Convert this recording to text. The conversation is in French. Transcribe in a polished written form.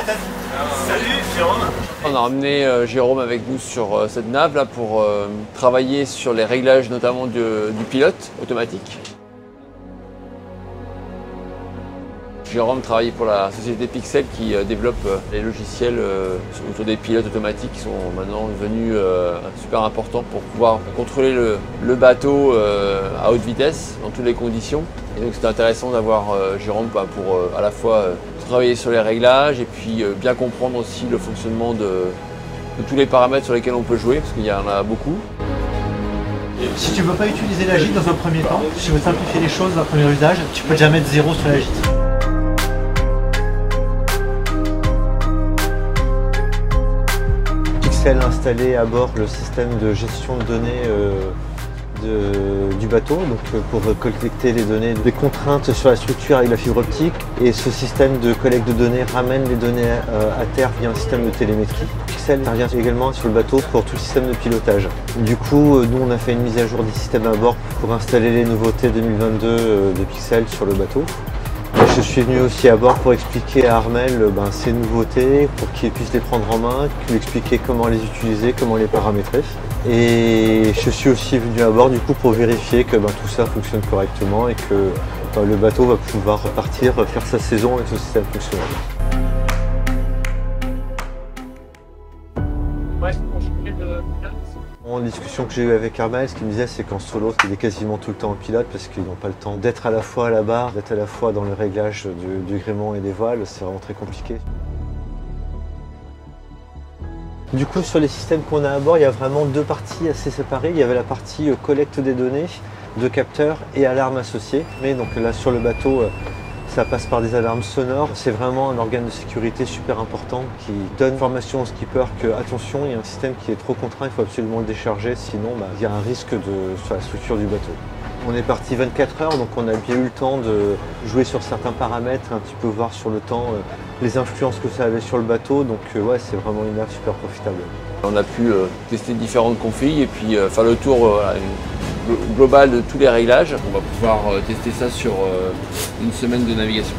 Salut Jérôme. On a ramené Jérôme avec nous sur cette nave là pour travailler sur les réglages notamment du pilote automatique. Jérôme travaille pour la société Pixel qui développe les logiciels autour des pilotes automatiques qui sont maintenant devenus super importants pour pouvoir contrôler le bateau à haute vitesse dans toutes les conditions. Et donc c'était intéressant d'avoir Jérôme pour à la fois travailler sur les réglages et puis bien comprendre aussi le fonctionnement de tous les paramètres sur lesquels on peut jouer parce qu'il y en a beaucoup. Si tu ne veux pas utiliser la gîte dans un premier temps, si tu veux simplifier les choses dans un premier usage, tu peux déjà mettre 0 sur la gîte. Pixel a installé à bord le système de gestion de données du bateau, donc pour collecter les données, des contraintes sur la structure avec la fibre optique, et ce système de collecte de données ramène les données à terre via un système de télémétrie. Pixel intervient également sur le bateau pour tout le système de pilotage. Du coup, nous on a fait une mise à jour des systèmes à bord pour installer les nouveautés 2022 de Pixel sur le bateau. Je suis venu aussi à bord pour expliquer à Armel ces nouveautés, pour qu'il puisse les prendre en main, lui expliquer comment les utiliser, comment les paramétrer. Et je suis aussi venu à bord du coup pour vérifier que tout ça fonctionne correctement et que le bateau va pouvoir repartir faire sa saison avec ce système fonctionnel. En discussion que j'ai eue avec Armel, ce qu'il me disait, c'est qu'en solo, il est quasiment tout le temps en pilote parce qu'ils n'ont pas le temps d'être à la fois à la barre, d'être à la fois dans le réglage du gréement et des voiles. C'est vraiment très compliqué. Du coup, sur les systèmes qu'on a à bord, il y a vraiment deux parties assez séparées. Il y avait la partie collecte des données, de capteurs et alarmes associées. Mais donc là, sur le bateau, ça passe par des alarmes sonores. C'est vraiment un organe de sécurité super important qui donne information au skipper que, attention, il y a un système qui est trop contraint, il faut absolument le décharger, sinon il y a un risque sur la structure du bateau. On est parti 24 heures, donc on a bien eu le temps de jouer sur certains paramètres, un petit peu voir sur le temps les influences que ça avait sur le bateau. Donc ouais, c'est vraiment une nave super profitable. On a pu tester différentes configs et puis faire le tour global de tous les réglages. On va pouvoir tester ça sur une semaine de navigation.